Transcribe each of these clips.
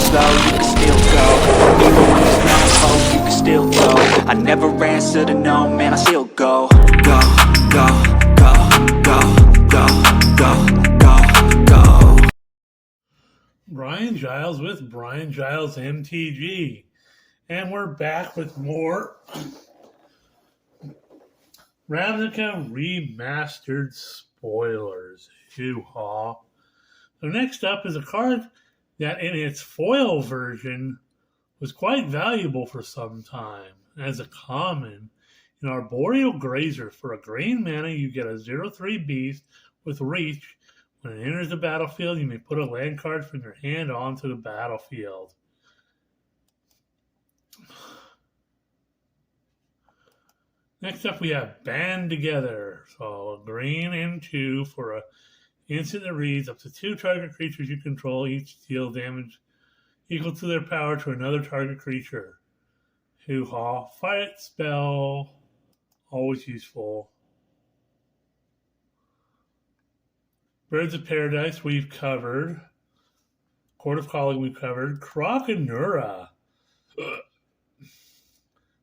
slow, you can still go. Even when there's no hope, you can still go. I never answer to no, man, I still go. Go, go, go, go, go, go, go, go. Brian Giles with Brian Giles MTG. And we're back with more Ravnica Remastered spoilers. Hoo-ha. So next up is a card that in its foil version was quite valuable for some time. As a common, in Arboreal Grazer, for a green mana, you get a 0/3 beast with reach. When it enters the battlefield, you may put a land card from your hand onto the battlefield. Next up, we have Band Together. So a green and 2 for a instant that reads up to 2 target creatures you control each deal damage equal to their power to another target creature. Hoo-ha. Fight spell. Always useful. Birds of Paradise we've covered. Court of Calling we've covered. Croconura.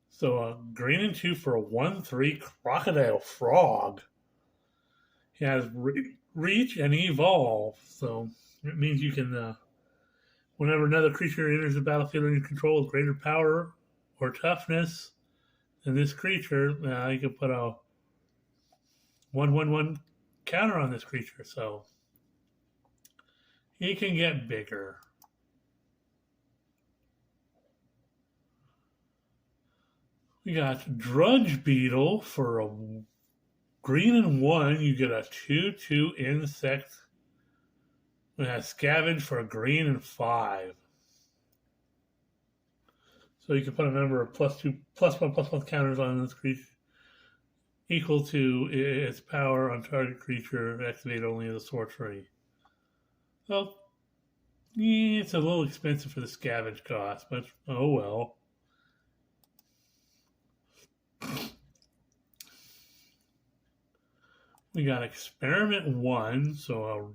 So a green and 2 for a 1/3 Crocodile Frog. He has reach and evolve. So it means you can, whenever another creature enters the battlefield under your control with greater power or toughness than this creature, you can put a 1/1/1 counter on this creature. So he can get bigger. We got Drudge Beetle for a green and 1. You get a 2/2 insect. We have Scavenge for a green and 5. So you can put a number of +1/+1 counters on this creature equal to its power on target creature, activate only as a sorcery. Well, yeah, it's a little expensive for the scavenge cost, but oh well. We got Experiment 1, so a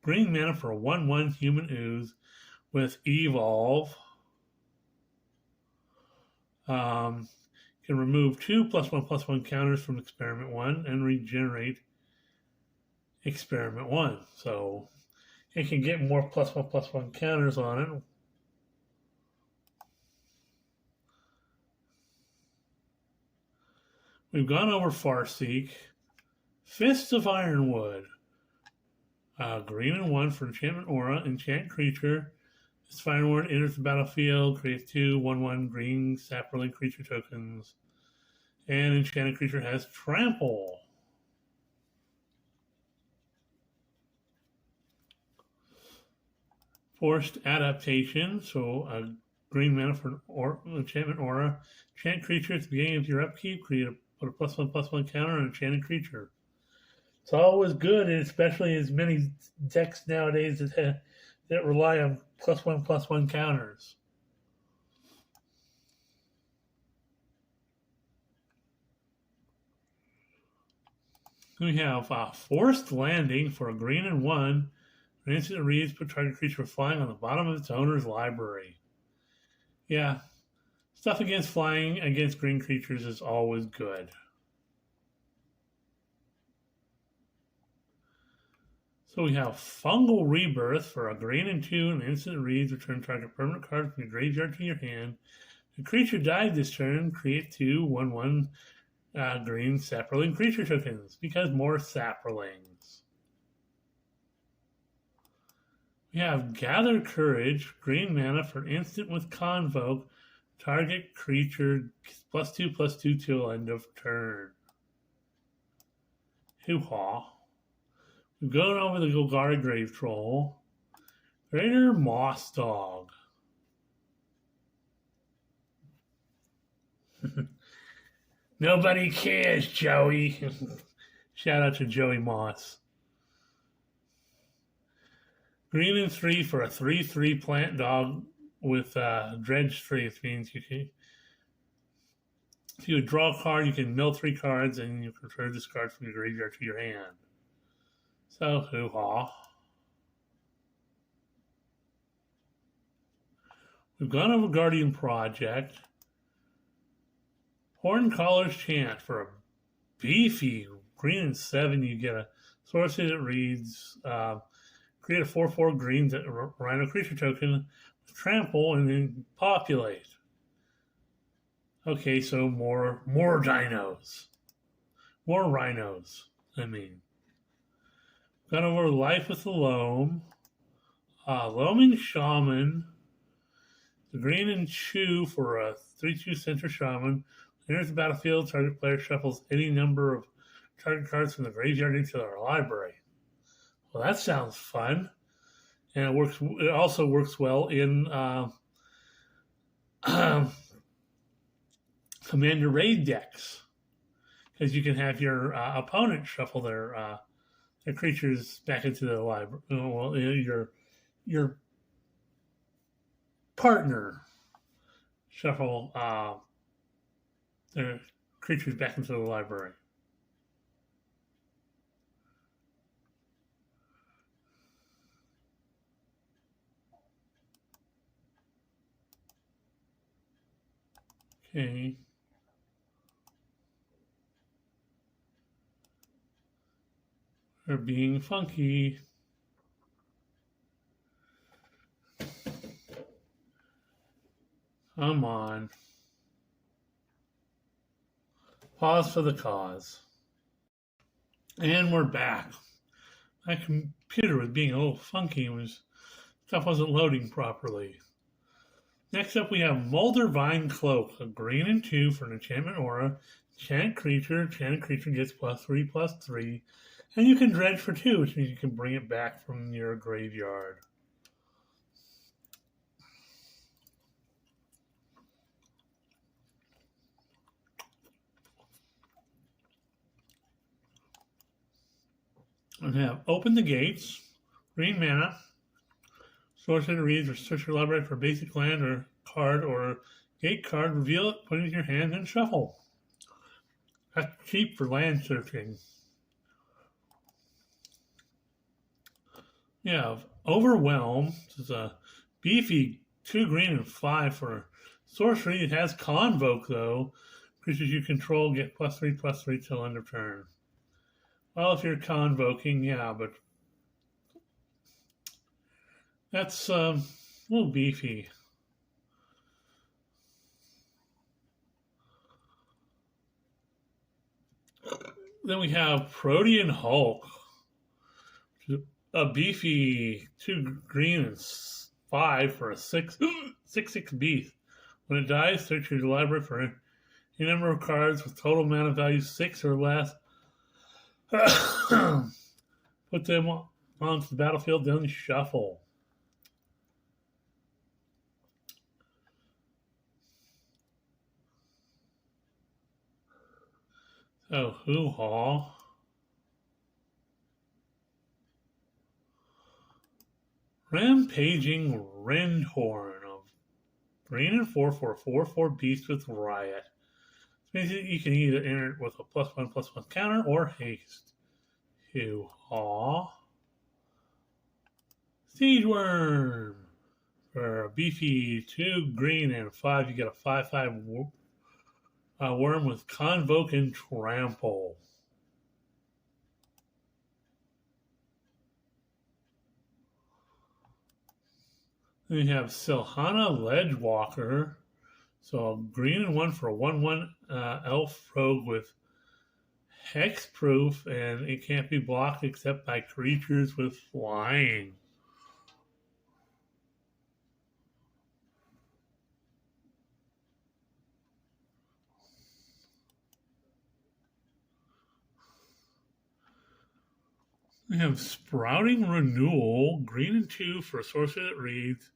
green mana for a 1/1 human ooze with evolve. Can remove 2 +1/+1 counters from Experiment 1 and regenerate Experiment 1. So it can get more +1/+1 counters on it. We've gone over Farseek. Fists of Ironwood. Green and 1 for Enchantment Aura. Enchant creature. This Ironwood enters the battlefield. Creates 2 1/1 green sapperling creature tokens. And enchanted creature has Trample. Forced Adaptation. So a green mana for Enchantment Aura. Enchant creature at the beginning of your upkeep. Put a +1/+1 counter on an enchanted creature. It's always good, and especially as many decks nowadays that rely on +1/+1 counters. We have Forced Landing for a green and 1. An instant reads, put target creature flying on the bottom of its owner's library. Yeah, stuff against flying against green creatures is always good. So we have Fungal Rebirth for a green and 2, and instant reads, return target permanent card from your graveyard to your hand. The creature died this turn, create 2 1/1 green sapperling creature tokens, because more sapperlings. We have Gather Courage, green mana for instant with Convoke, target creature +2/+2 till end of turn. Hoo-ha. We've gone over the Golgari Grave Troll. Greater Moss Dog. Nobody cares, Joey. Shout out to Joey Moss. Green and 3 for a 3/3 plant dog with Dredge 3. It means if you draw a card, you can mill 3 cards and you can return this card from your graveyard to your hand. So, hoo-ha. We've gone over Guardian Project. Horncaller's Chant for a beefy green and 7. You get a sorcery that reads, create a 4/4 green rhino creature token, trample, and then populate. Okay, so more dinos. More rhinos, I mean. Gone over Life with the Loam. Loaming Shaman. The green and 2 for a 3/2 center shaman. Enters the battlefield, target player shuffles any number of target cards from the graveyard into their library. Well, that sounds fun. And it also works well in Commander Raid decks. Because you can have your opponent shuffle their creatures back into the library. Well, your partner shuffle their creatures back into the library. Okay. We're being funky. Come on. Pause for the cause. And we're back. My computer was being a little funky. Stuff wasn't loading properly. Next up, we have Moldervine Cloak, a green and 2 for an enchantment aura. Enchanted creature gets +3/+3. And you can dredge for 2, which means you can bring it back from your graveyard. And have Open the Gates, green mana, sorcery reads or search your library for basic land or card or gate card, reveal it, put it in your hand, and shuffle. That's cheap for land searching. You have Overwhelm. This is a beefy 2 green and 5 for sorcery. It has Convoke, though. Creatures you control get +3/+3 till end of turn. Well, if you're convoking, yeah, but that's a little beefy. Then we have Protean Hulk, a beefy 2 green and 5 for a 6/6 beast. When it dies, search your library for a number of cards with total mana value 6 or less. Put them onto the battlefield, then shuffle. So, hoo-haw. Rampaging Rendhorn of green and 4 for a 4/4 beast with riot. This means you can either enter it with a +1/+1 counter or haste. Hoo-haw. Siege Worm. For a beefy 2 green and 5, you get a 5/5 worm with Convoke and Trample. Then you have Silhana Ledgewalker. So a green and 1 for a 1/1 elf rogue with hexproof, and it can't be blocked except by creatures with flying. We have Sprouting Renewal, green and 2 for a sorcery that reads,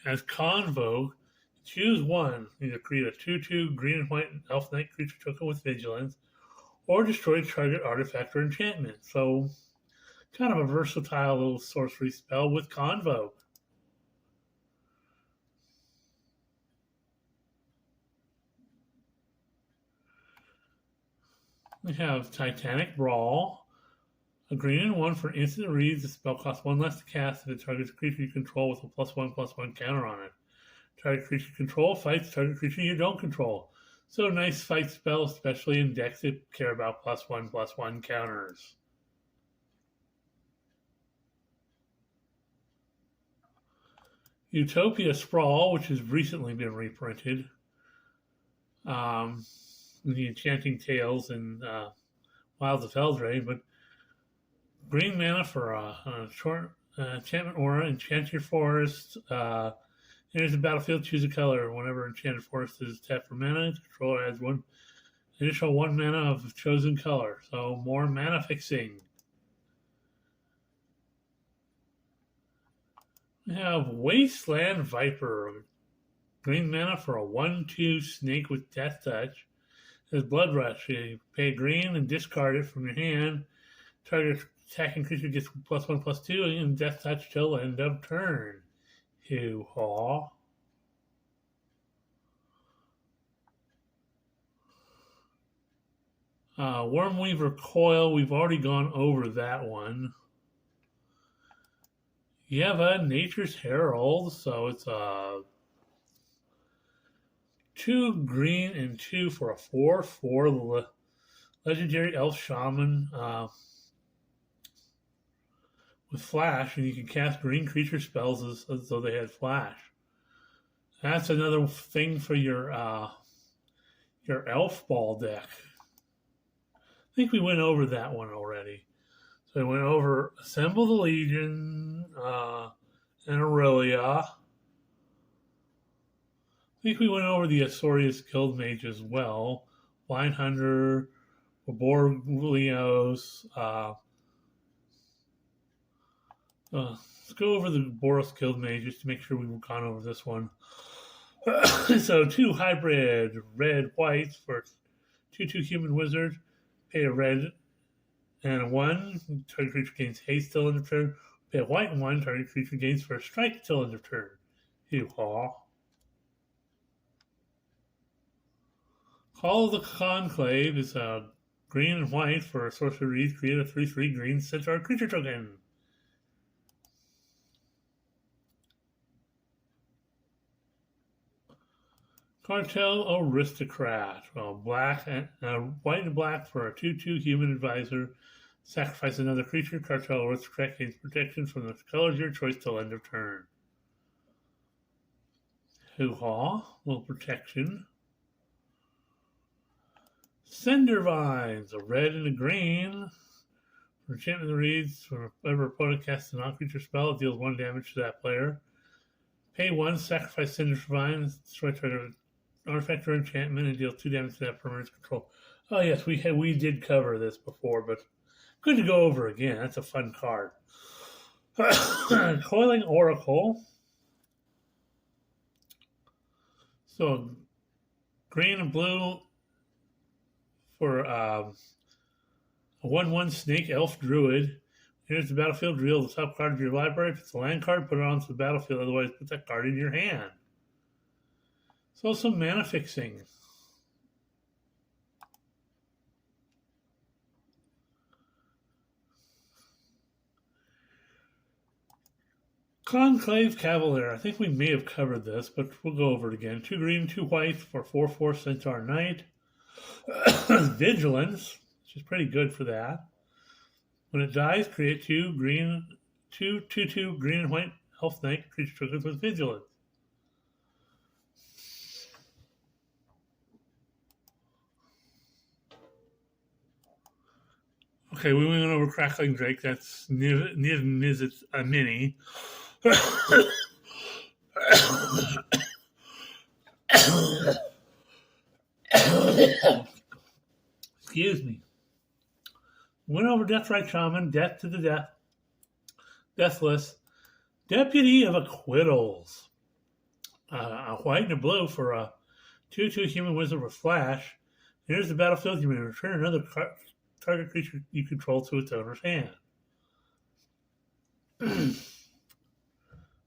has Convoke. Choose one. Either create a 2/2 green and white elf knight creature token with vigilance, or destroy target artifact or enchantment. So, kind of a versatile little sorcery spell with Convoke. We have Titanic Brawl. A green and 1 for instant reads. The spell costs 1 less to cast if it targets a creature you control with a +1/+1 counter on it. Target creature control fights target creature you don't control. So nice fight spell, especially in decks that care about +1/+1 counters. Utopia Sprawl, which has recently been reprinted. The Enchanting Tales and Wilds of Eldraine, but green mana for a short enchantment aura, enchant your forest. Enters the battlefield, choose a color. Whenever enchanted forest is tapped for mana, the controller adds one additional 1 mana of chosen color. So more mana fixing. We have Wasteland Viper. Green mana for a 1/2 snake with Death Touch. It has Blood Rush. You pay green and discard it from your hand. Target attacking creature gets +1/+2 and Death Touch till end of turn. Hoo-haw. Wormweaver Coil, we've already gone over that one. You have a Nature's Herald, so it's a 2 green and 2 for a 4/4 legendary elf shaman with flash, and you can cast green creature spells as though they had flash. That's another thing for your elf ball deck. I think we went over that one already. So we went over Assemble the Legion and Aurelia. I think we went over the Azorius Guild Mage as well. Blind Hunter, Borglios. Let's go over the Boros Guild Mage just to make sure we've gone over this one. So 2 hybrid red whites for 2/2 human wizard. Pay a red and a 1. Target creature gains haste till end of turn. Pay a white and 1. Target creature gains first strike till end of turn. Hoo-haw. Call of the Conclave is a green and white for a sorcery. Create a 3/3 green centaur creature token. Cartel Aristocrat. Well, white and black for a 2/2 human advisor. Sacrifice another creature. Cartel Aristocrat gains protection from the colors of your choice till end of turn. Hoo-haw. Little protection. Cinder Vines. A red and a green. For enchantment that reads, whenever opponent casts a non-creature spell, it deals 1 damage to that player. Pay 1, sacrifice Cinder Vines, destroy target artifact or enchantment, and deal 2 damage to that permanent's control. Oh yes, we did cover this before, but good to go over again. That's a fun card. Coiling Oracle. So green and blue for a 1/1 snake elf druid. Here's the battlefield. Reveal the top card of your library. If it's a land card, put it onto the battlefield. Otherwise, put that card in your hand. So some mana fixing. Conclave Cavalier. I think we may have covered this, but we'll go over it again. 2 green, 2 white for 4/4 Centaur Knight. Vigilance, which is pretty good for that. When it dies, create 2 green, 2/2 green and white elf knight creature tokens with Vigilance. Okay, we went over Crackling Drake. That's Niv a mini. Excuse me. Went over Deathrite Shaman, Death to the Deathless, Deputy of Acquittals. A white and a blue for a 2/2 human wizard with flash. Here's the battlefield. You may return another target creature you control to its owner's hand.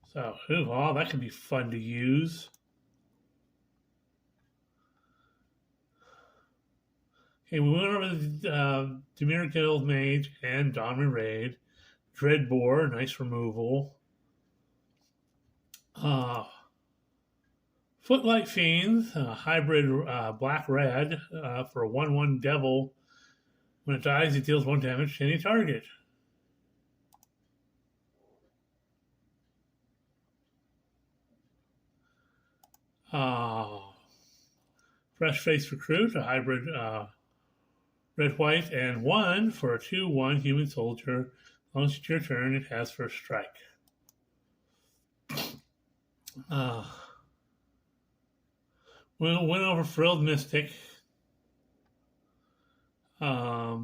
So, that could be fun to use. Okay, we went over the Dimir Guild Mage and Domri Raid. Dreadbore, nice removal. Footlight Fiend, hybrid black-red for a 1/1 devil. When it dies, it deals 1 damage to any target. Fresh Face Recruit, a hybrid red-white, and 1 for a 2/1 human soldier. As long as it's your turn, it has first strike. Win over Frilled Mystic. I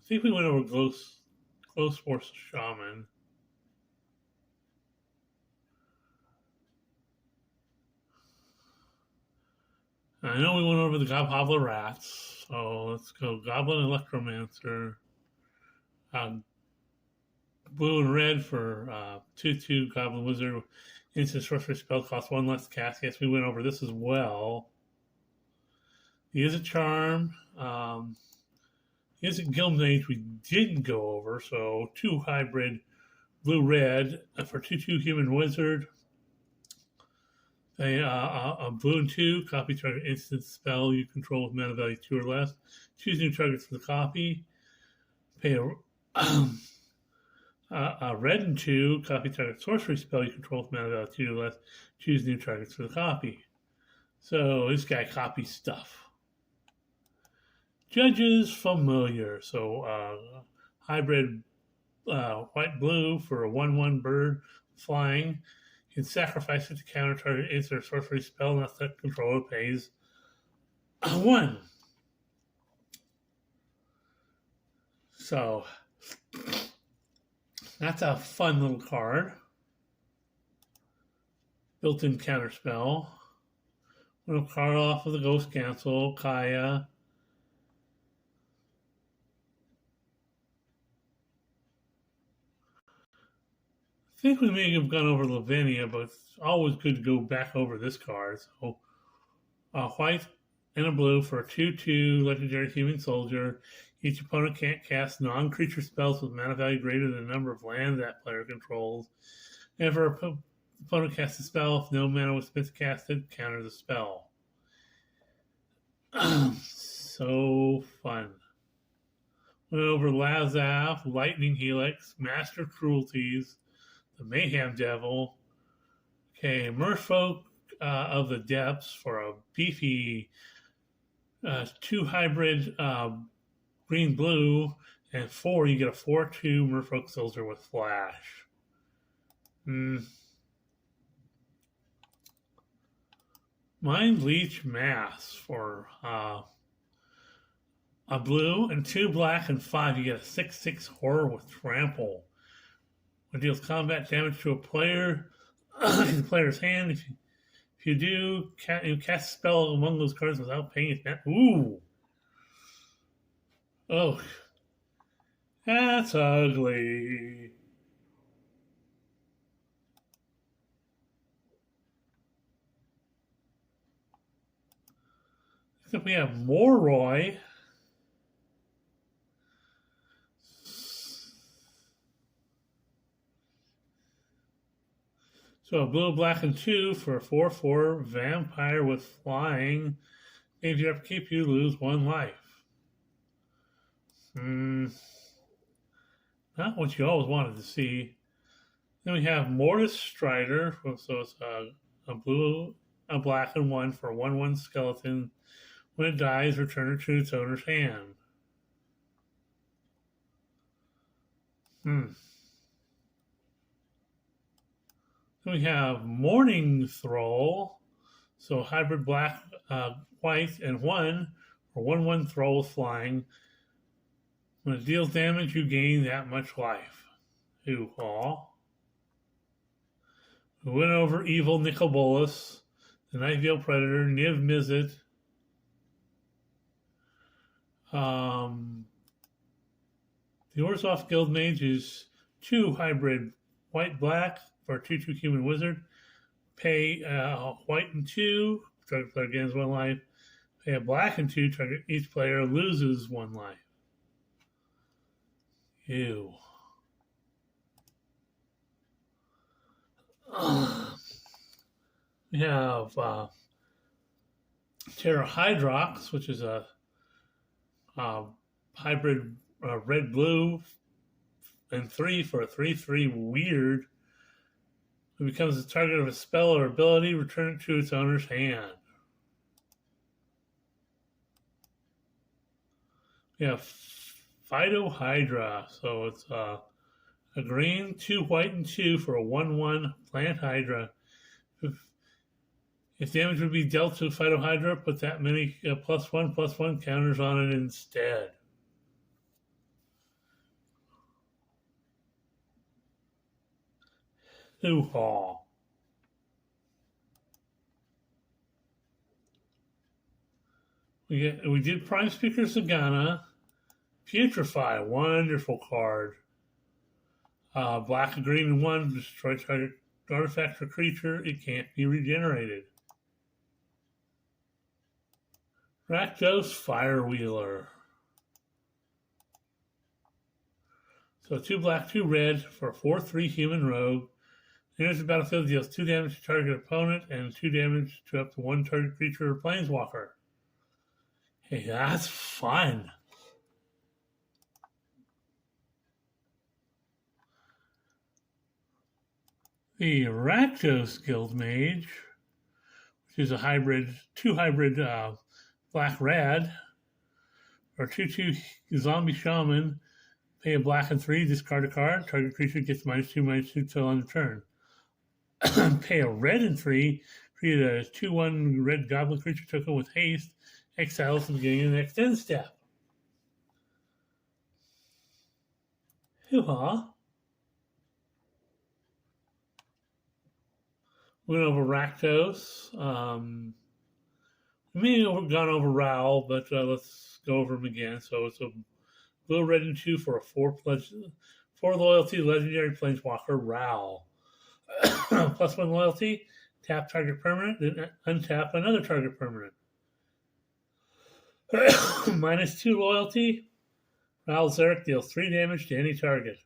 think we went over Close Force Shaman. I know we went over the Gobhobbler Rats, so let's go Goblin Electromancer. Blue and red for 2/2 Goblin Wizard. Instant sorcery spell costs 1 less to cast. Yes, we went over this as well. He is a charm. He is a Guild Mage we didn't go over, so 2 hybrid blue red for 2/2 human wizard. A blue and 2 copy target instant spell you control with mana value 2 or less. Choose new targets for the copy. Pay a red and 2 copy target sorcery spell you control with mana value 2 or less. Choose new targets for the copy. So this guy copies stuff. Judge's Familiar. So hybrid white blue for a 1/1 bird flying. You can sacrifice it to counter target instant sorcery spell unless that controller pays 1. So that's a fun little card. Built-in counter spell. We'll card off with a Ghost Cancel, Kaya. I think we may have gone over Lavinia, but it's always good to go back over this card. So, white and a blue for a 2/2 legendary human soldier. Each opponent can't cast non-creature spells with mana value greater than the number of lands that player controls. Whenever an opponent casts a spell, if no mana was spent to cast it, counter the spell. So fun. Went over Lazaf, Lightning Helix, Master Cruelties, the Mayhem Devil. Okay, Merfolk of the Depths for a beefy 2 hybrid green-blue, and 4, you get a 4/2 Merfolk Soldier with Flash. Mind Leech Mass for a blue and 2 black and 5, you get a 6/6 Horror with Trample. It deals combat damage to a player in the player's hand. If you do, you cast a spell among those cards without paying its mana. Ooh. Oh. That's ugly. Except we have Morroy. So a blue, black, and 2 for a 4/4 vampire with flying. If you upkeep, you lose 1 life. Not what you always wanted to see. Then we have Mortis Strider. So it's a blue, a black, and 1 for a 1/1 skeleton. When it dies, return it to its owner's hand. Then we have Morning Thrall. So hybrid black, white, and 1 for 1/1 Thrall with flying. When it deals damage, you gain that much life. Hoo-haw. We went over Evil Nicol the Nightvale Predator, Niv Mizzet. The Orzhov Guild Mage is 2 hybrid white-black for a 2/2 human wizard. Pay white and 2, target player gains 1 life. Pay a black and 2, target each player loses 1 life. Ew. We have Terra Hydrox, which is a hybrid red blue and 3 for a 3/3 weird. It becomes the target of a spell or ability, return it to its owner's hand. We have Phytohydra, so it's a green, 2 white, and 2 for a 1/1 plant Hydra. If damage would be dealt to Phytohydra, put that many +1/+1 counters on it instead. Hoo-haw. We did Prime Speaker Sagana. Putrefy, wonderful card. Black and green and 1, destroy target artifact or creature. It can't be regenerated. Rakdos Firewheeler. So 2 black, 2 red for a 4/3 human rogue. Enters the battlefield, deals 2 damage to target opponent and 2 damage to up to 1 target creature or planeswalker. Hey, that's fun. The Rakdos Guildmage, which is a hybrid, 2 hybrid black red, or 2/2 zombie shaman. Pay a black and 3, discard a card. Target creature gets -2/-2 till end of turn. Pay a red and 3, create a 2/1 red goblin creature token with haste. Exile at the beginning of the next end step. Hoo-ha. We went over Rakdos. We may have gone over Raoul, but let's go over him again. So it's a blue, red, and 2 for a 4 loyalty legendary planeswalker, Raoul. +1 loyalty, tap target permanent, then untap another target permanent. -2 loyalty, Raoul Zarek deals 3 damage to any target.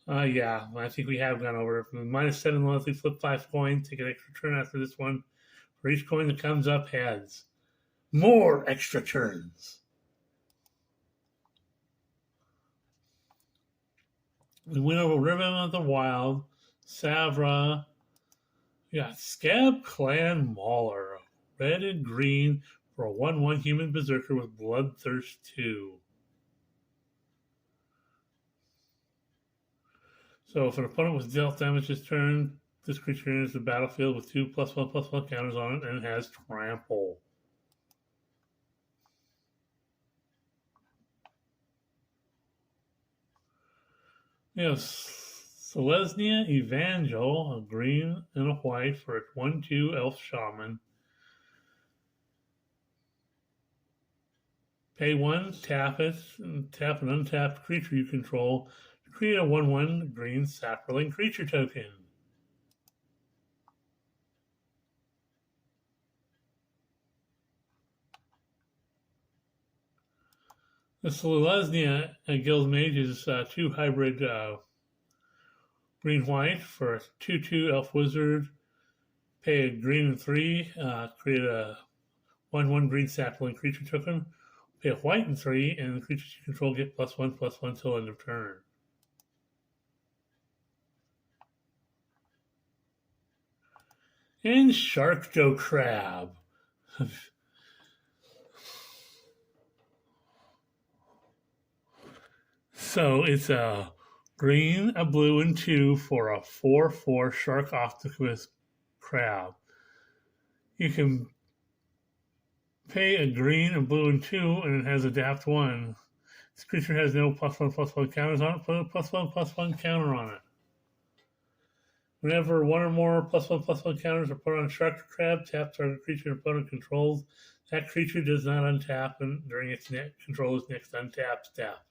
Yeah, I think we have gone over it. -7 loyalty, flip 5 coins, take an extra turn after this one. For each coin that comes up, heads. More extra turns. We went over Ribbon of the Wild, Savra. We got Scab Clan Mauler, red and green for a 1/1 human berserker with Bloodthirst 2. So if an opponent was dealt damage this turn, this creature enters the battlefield with 2 +1/+1 counters on it and has trample. We have Selesnya Evangel, a green and a white for a 1/2 elf shaman. Pay 1, tap it, and tap an untapped creature you control to create a 1/1 green sapperling creature token. The Selesnya Guildmage is 2 hybrid green-white for a 2/2 elf wizard. Pay a green and 3, create a 1/1 green sapling creature token. Pay a white and 3, and the creatures you control get +1/+1 till end of turn. And Sharkdo Crab. So it's a green, a blue, and 2 for a 4/4 Shark Octopus Crab. You can pay a green, a blue, and 2, and it has adapt 1. This creature has no +1/+1 counters on it. Put a +1/+1 counter on it. Whenever 1 or more +1/+1 counters are put on Shark Crab, tap target creature and opponent controls. That creature does not untap during its controller's next untap step.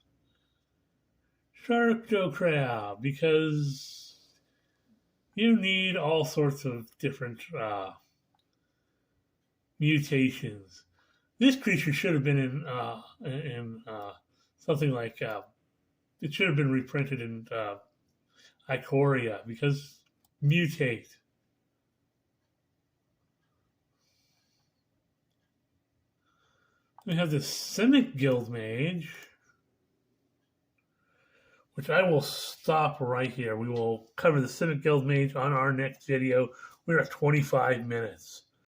Sharkdo Crab, because you need all sorts of different mutations. This creature should have been in something like it should have been reprinted in Ikoria, because mutate. We have the Simic Guild Mage, which I will stop right here. We will cover the Simic Guild Mage on our next video. We're at 25 minutes.